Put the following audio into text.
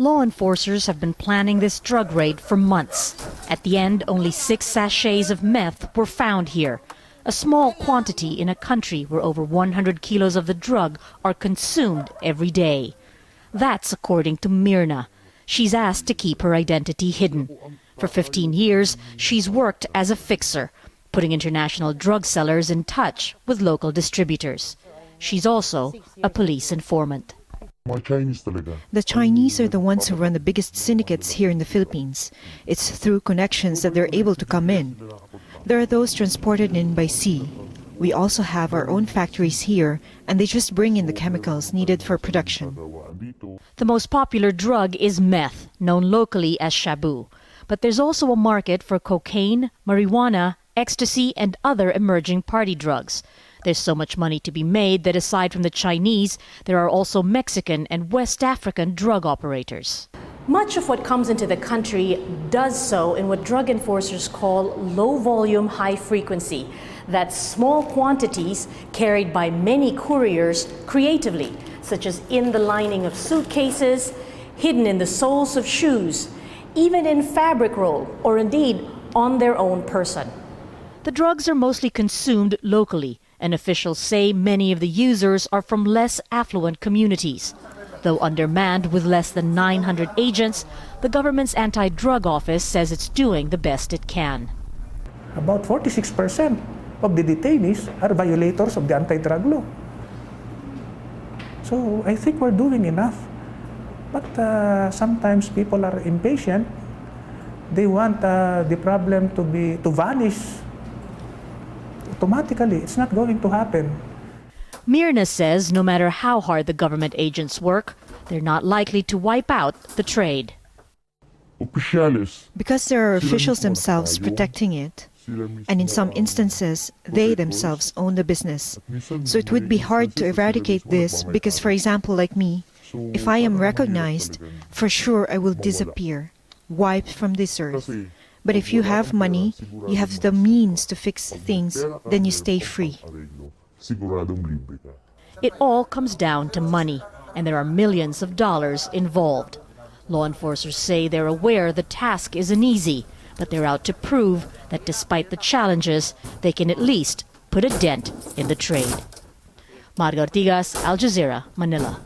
Law enforcers have been planning this drug raid for months. At the end, only 6 sachets of meth were found here, a small quantity in a country where over 100 kilos of the drug are consumed every day. That's according to Myrna. She's asked to keep her identity hidden. For 15 years, she's worked as a fixer, putting international drug sellers in touch with local distributors. She's also a police informant. The Chinese are the ones who run the biggest syndicates here in the Philippines. It's through connections that they're able to come in. There are those transported in by sea. We also have our own factories here, and they just bring in the chemicals needed for production. The most popular drug is meth, known locally as shabu. But there's also a market for cocaine, marijuana, ecstasy, and other emerging party drugs. There's so much money to be made that aside from the Chinese, there are also Mexican and West African drug operators. Much of what comes into the country does so in what drug enforcers call low volume, high frequency. That's small quantities carried by many couriers creatively, such as in the lining of suitcases, hidden in the soles of shoes, even in fabric roll, or indeed on their own person. The drugs are mostly consumed locally, and officials say many of the users are from less affluent communities. Though undermanned with less than 900 agents, the government's anti-drug office says it's doing the best it can. About 46% of the detainees are violators of the anti-drug law. So I think we're doing enough. But sometimes people are impatient. They want the problem to vanish automatically. It's not going to happen. Myrna says no matter how hard the government agents work, they're not likely to wipe out the trade. Because there are officials themselves protecting it, and in some instances, they themselves own the business. So it would be hard to eradicate this because, for example, like me, if I am recognized, for sure I will disappear, wiped from this earth. But if you have money, you have the means to fix things, then you stay free. It all comes down to money, and there are millions of dollars involved. Law enforcers say they're aware the task isn't easy, but they're out to prove that despite the challenges, they can at least put a dent in the trade. Marga Ortigas, Al Jazeera, Manila.